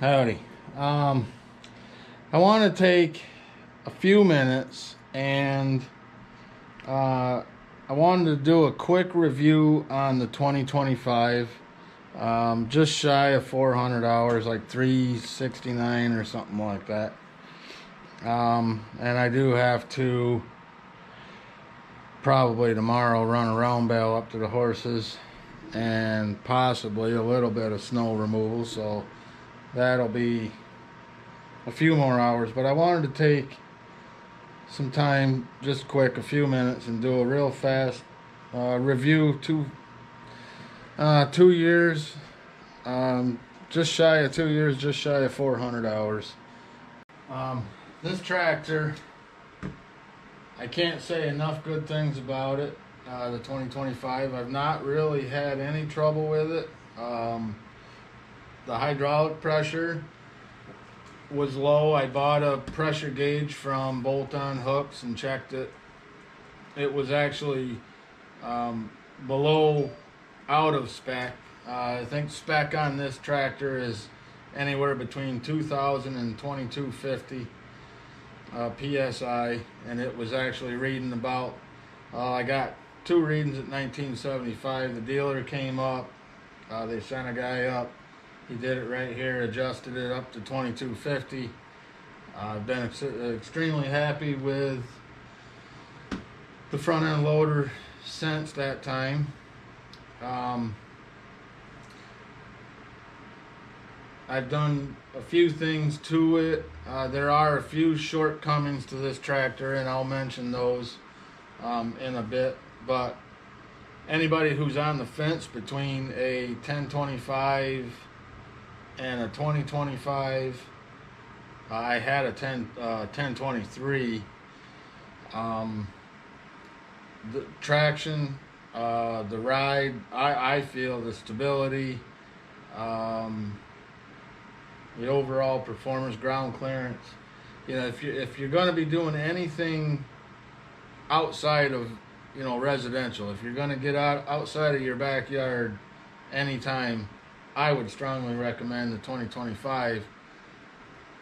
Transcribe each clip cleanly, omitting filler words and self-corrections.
Howdy. I want to take a few minutes and uh, I wanted to do a quick review on the 2025. Just shy of 400 hours, like 369 or something like that. And I do have to probably tomorrow run a round bale up to the horses and possibly a little bit of snow removal. So that'll be a few more hours, but I wanted to take some time, just quick, a few minutes, and do a real fast review. 2 years, just shy of 2 years, just shy of 400 hours. This tractor, I can't say enough good things about it. The 2025, I've not really had any trouble with it. The hydraulic pressure was low. I bought a pressure gauge from bolt-on hooks and checked it. It was actually below out of spec. I think spec on this tractor is anywhere between 2,000 and 2,250 psi, and it was actually reading about. I got two readings at 1975. The dealer came up. They sent a guy up. He did it right here, adjusted it up to 2250. I've been extremely happy with the front end loader since that time. I've done a few things to it. There are a few shortcomings to this tractor, and I'll mention those in a bit. But anybody who's on the fence between a 1025 and a 2025, I had a 1023. The traction, the ride, I feel the stability, the overall performance, ground clearance. You know, if you're going to be doing anything outside of, residential, if you're going to get outside of your backyard anytime, I would strongly recommend the 2025,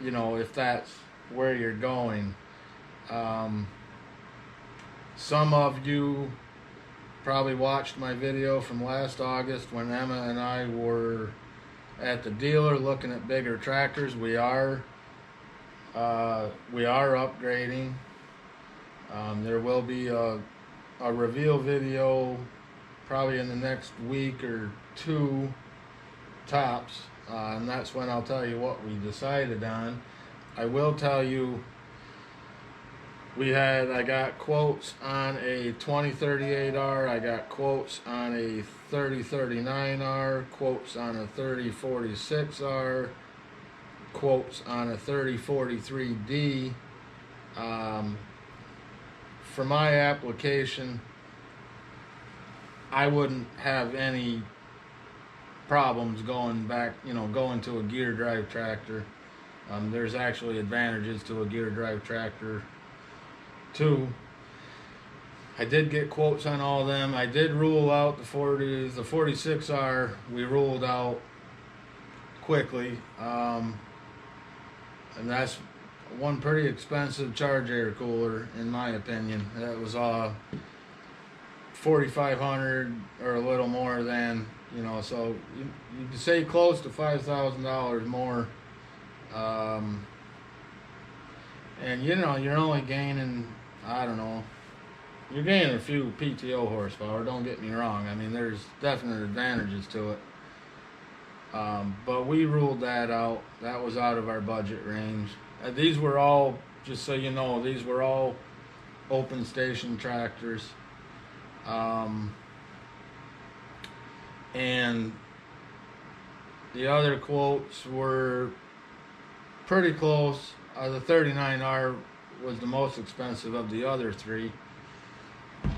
if that's where you're going. Some of you probably watched my video from last August when Emma and I were at the dealer looking at bigger tractors. We are upgrading. There will be a reveal video probably in the next week or two tops, and that's when I'll tell you what we decided on. I will tell you, I got quotes on a 2038R, I got quotes on a 3039R, quotes on a 3046R, quotes on a 3043D. For my application, I wouldn't have any problems going back, going to a gear drive tractor. There's actually advantages to a gear drive tractor too. I did get quotes on all of them. I did rule out the 46R. We ruled out quickly, and that's one pretty expensive charge air cooler in my opinion. That was $4,500 or a little more than, so you could say close to $5,000 more. And you're only gaining, I don't know, you're gaining a few PTO horsepower, don't get me wrong. I mean, there's definite advantages to it. But we ruled that out. That was out of our budget range. These were all, just so you know, these were all open station tractors. And the other quotes were pretty close. The 39R was the most expensive of the other three.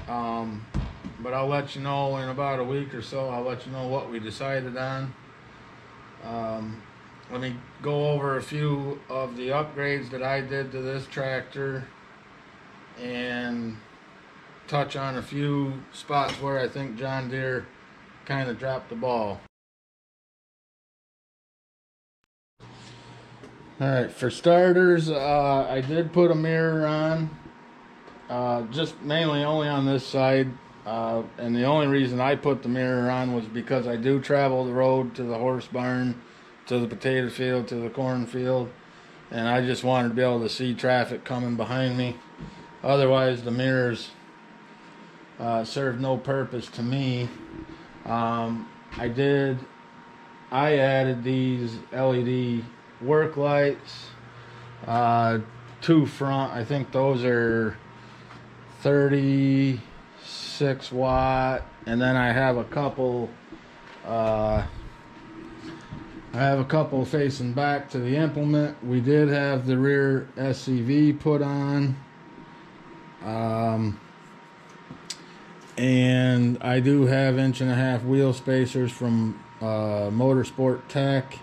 But I'll let you know in about a week or so. I'll let you know what we decided on. Let me go over a few of the upgrades that I did to this tractor and touch on a few spots where I think John Deere kind of dropped the ball. All right, for starters, I did put a mirror on, just mainly only on this side. And the only reason I put the mirror on was because I do travel the road to the horse barn, to the potato field, to the cornfield, and I just wanted to be able to see traffic coming behind me. Otherwise, the mirrors serve no purpose to me. I added these LED work lights, 2 front. I think those are 36 watt, and then I have a couple facing back to the implement. We did have the rear SCV put on, and I do have 1.5-inch wheel spacers from Motorsport Tech.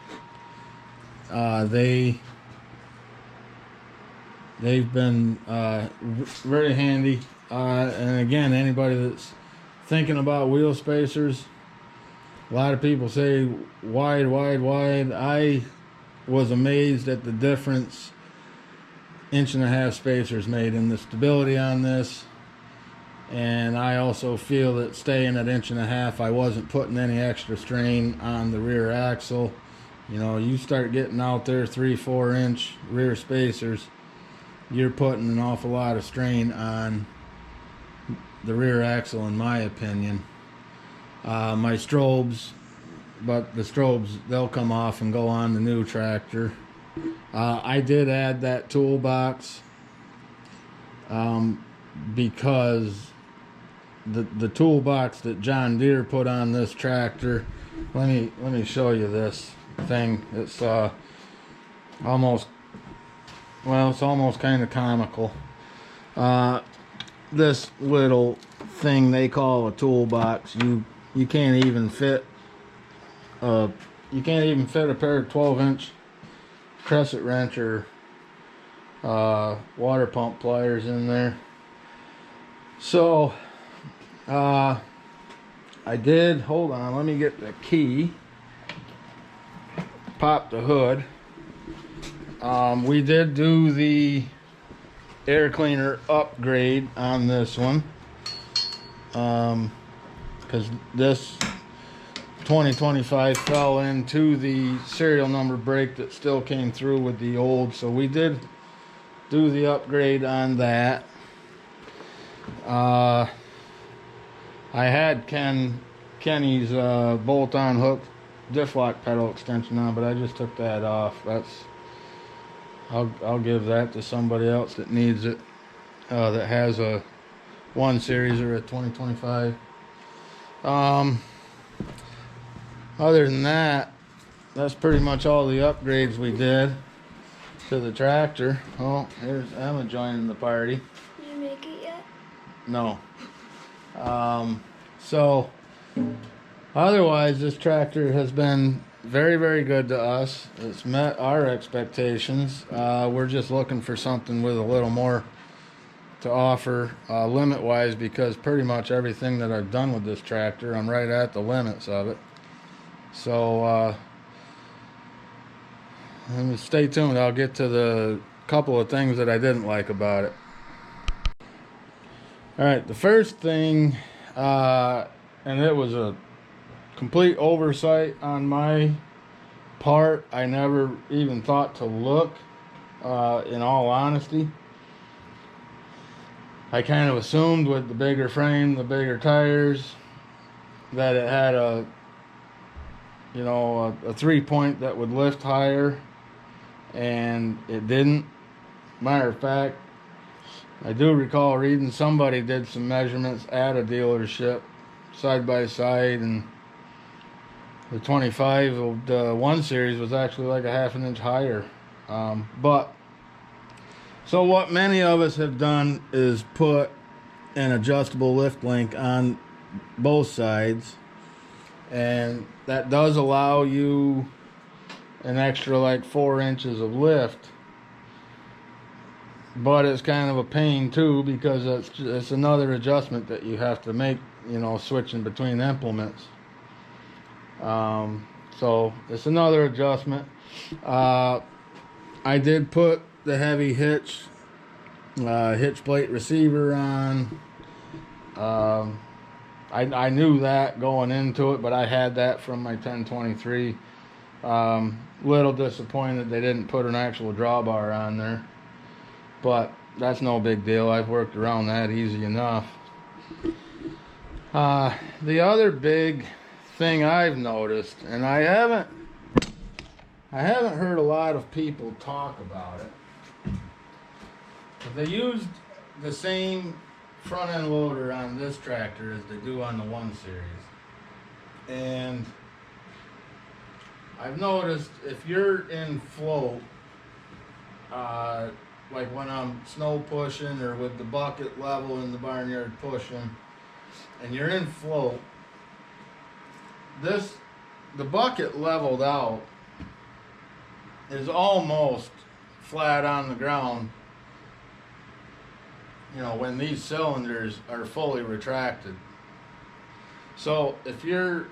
They've been very handy, and again, anybody that's thinking about wheel spacers, a lot of people say wide. I was amazed at the difference 1.5-inch spacers made in the stability on this, and I also feel that staying at 1.5-inch, I wasn't putting any extra strain on the rear axle. You know, you start getting out there 3-4 inch rear spacers, you're putting an awful lot of strain on the rear axle, in my opinion. My strobes, but the strobes, they'll come off and go on the new tractor. I did add that toolbox because the toolbox that John Deere put on this tractor, let me show you this thing. It's almost kind of comical. This little thing they call a toolbox, you can't even fit a pair of 12-inch crescent wrench or water pump pliers in there. So I did, hold on, let me get the key, pop the hood. We did do the air cleaner upgrade on this one, because this 2025 fell into the serial number break that still came through with the old, so we did do the upgrade on that. I had Kenny's bolt-on hook diff lock pedal extension on, but I just took that off. I'll give that to somebody else that needs it, that has a 1 Series or a 2025. Other than that, that's pretty much all the upgrades we did to the tractor. Oh, here's Emma joining the party. Did you make it yet? No. So otherwise, this tractor has been very, very good to us. It's met our expectations. We're just looking for something with a little more to offer limit-wise, because pretty much everything that I've done with this tractor, I'm right at the limits of it. So stay tuned. I'll get to the couple of things that I didn't like about it. All right, the first thing, and it was a complete oversight on my part. I never even thought to look, in all honesty. I kind of assumed with the bigger frame, the bigger tires, that it had a 3-point that would lift higher, and it didn't. Matter of fact, I do recall reading somebody did some measurements at a dealership side by side, and the 25 of the 1 Series was actually like a 1/2 inch higher. So what many of us have done is put an adjustable lift link on both sides, and that does allow you an extra like 4 inches of lift, but it's kind of a pain too, because it's another adjustment that you have to make, switching between implements. So it's another adjustment. I did put the heavy hitch plate receiver on. I knew that going into it, but I had that from my 1023. Little disappointed they didn't put an actual drawbar on there, but that's no big deal. I've worked around that easy enough. The other big thing I've noticed, and I haven't heard a lot of people talk about it, but they used the same front end loader on this tractor as they do on the 1 Series. And I've noticed if you're in float, like when I'm snow pushing or with the bucket level in the barnyard pushing, and you're in float, the bucket leveled out is almost flat on the ground, you know, when these cylinders are fully retracted. So if your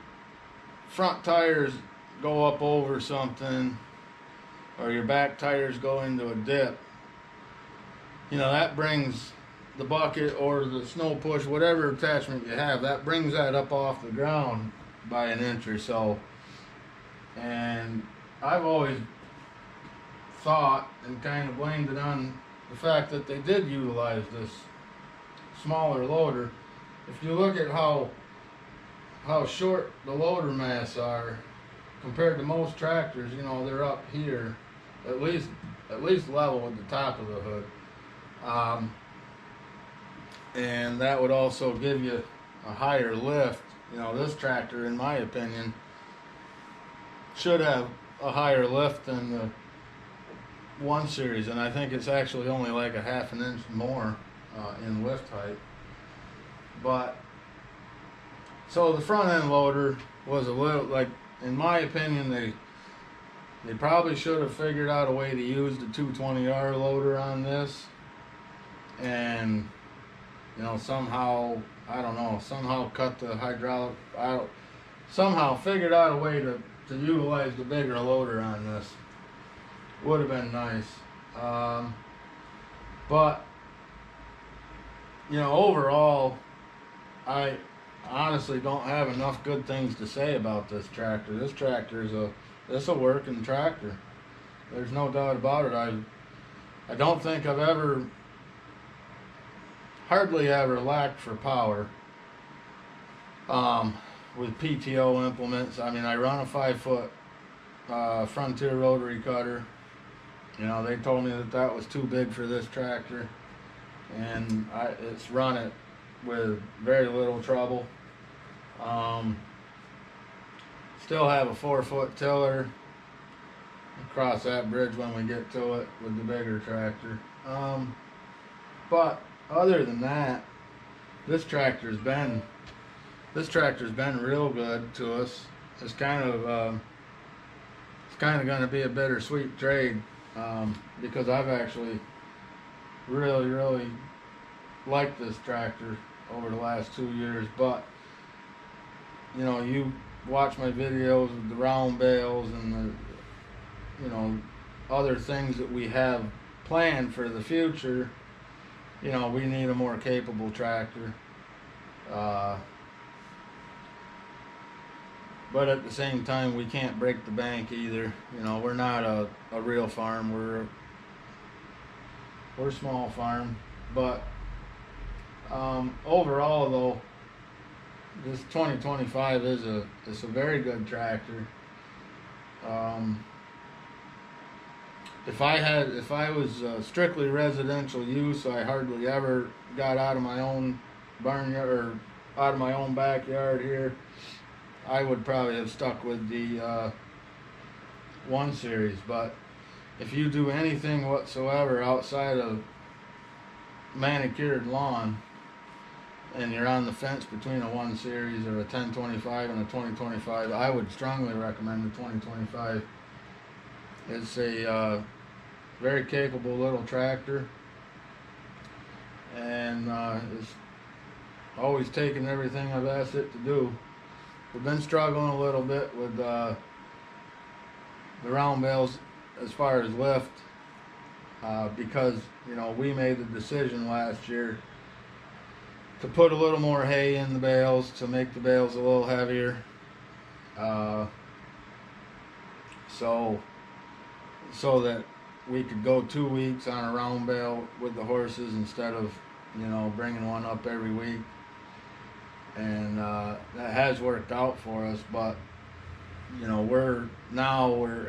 front tires go up over something, or your back tires go into a dip, you know, that brings the bucket or the snow push, whatever attachment you have, that brings that up off the ground by an inch or so. And I've always thought and kind of blamed it on the fact that they did utilize this smaller loader. If you look at how short the loader mass are compared to most tractors, you know, they're up here, at least level with the top of the hood. And that would also give you a higher lift. You know, this tractor, in my opinion, should have a higher lift than the 1 Series, and I think it's actually only like a half an inch more in lift height. But so the front end loader was a little, like, in my opinion, they probably should have figured out a way to use the 220R loader on this, and you know, somehow, I don't know, somehow cut the hydraulic, somehow figured out a way to utilize the bigger loader on this. Would have been nice. But you know, overall, I honestly don't have enough good things to say about this tractor. This tractor is a working tractor. There's no doubt about it. I don't think I've hardly ever lacked for power with PTO implements. I mean, I run a 5-foot Frontier rotary cutter. You know, they told me that was too big for this tractor, and it's run it with very little trouble. Still have a 4-foot tiller. Cross that bridge when we get to it with the bigger tractor. But other than that, this tractor's been real good to us. It's kind of going to be a bittersweet trade because I've actually really liked this tractor over the last 2 years. But you know, you watch my videos with the round bales and the, you know, other things that we have planned for the future. You know, we need a more capable tractor. But at the same time, we can't break the bank either. You know, we're not a real farm. We're a small farm. But overall, though, this 2025 it's a very good tractor. If I was strictly residential use, I hardly ever got out of my own barnyard or out of my own backyard here, I would probably have stuck with the 1 Series. But if you do anything whatsoever outside of manicured lawn, and you're on the fence between a 1 Series or a 1025 and a 2025, I would strongly recommend the 2025. It's a very capable little tractor, and it's always taken everything I've asked it to do. We've been struggling a little bit with the round bales as far as lift. because, you know, we made the decision last year to put a little more hay in the bales to make the bales a little heavier. Uh, so that we could go 2 weeks on a round bale with the horses instead of, you know, bringing one up every week. And that has worked out for us, but, you know, we're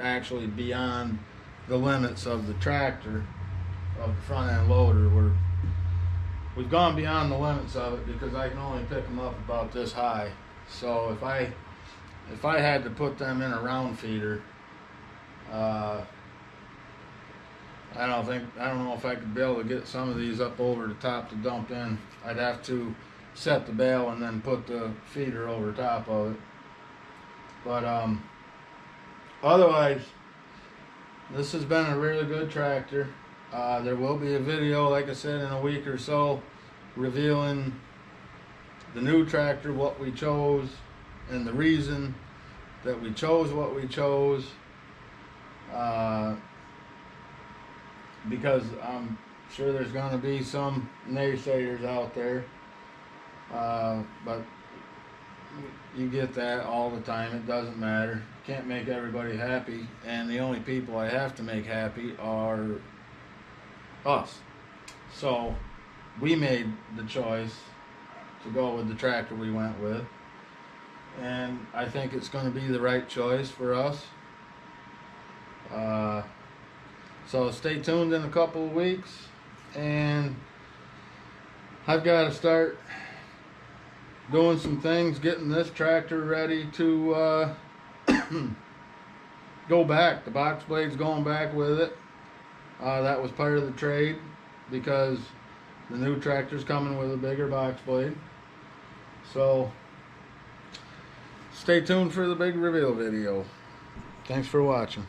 actually beyond the limits of the tractor, of the front end loader. We've gone beyond the limits of it because I can only pick them up about this high. So if I had to put them in a round feeder, I don't know if I could be able to get some of these up over the top to dump in. I'd have to set the bale and then put the feeder over top of it. But otherwise, this has been a really good tractor. There will be a video, like I said, in a week or so, revealing the new tractor, what we chose, and the reason that we chose what we chose. Because I'm sure there's going to be some naysayers out there. But you get that all the time. It doesn't matter. Can't make everybody happy, and the only people I have to make happy are us. So we made the choice to go with the tractor we went with, and I think it's going to be the right choice for us. So stay tuned in a couple of weeks, and I've got to start doing some things, getting this tractor ready to go back. The box blade's going back with it. That was part of the trade because the new tractor's coming with a bigger box blade. So stay tuned for the big reveal video. Thanks for watching.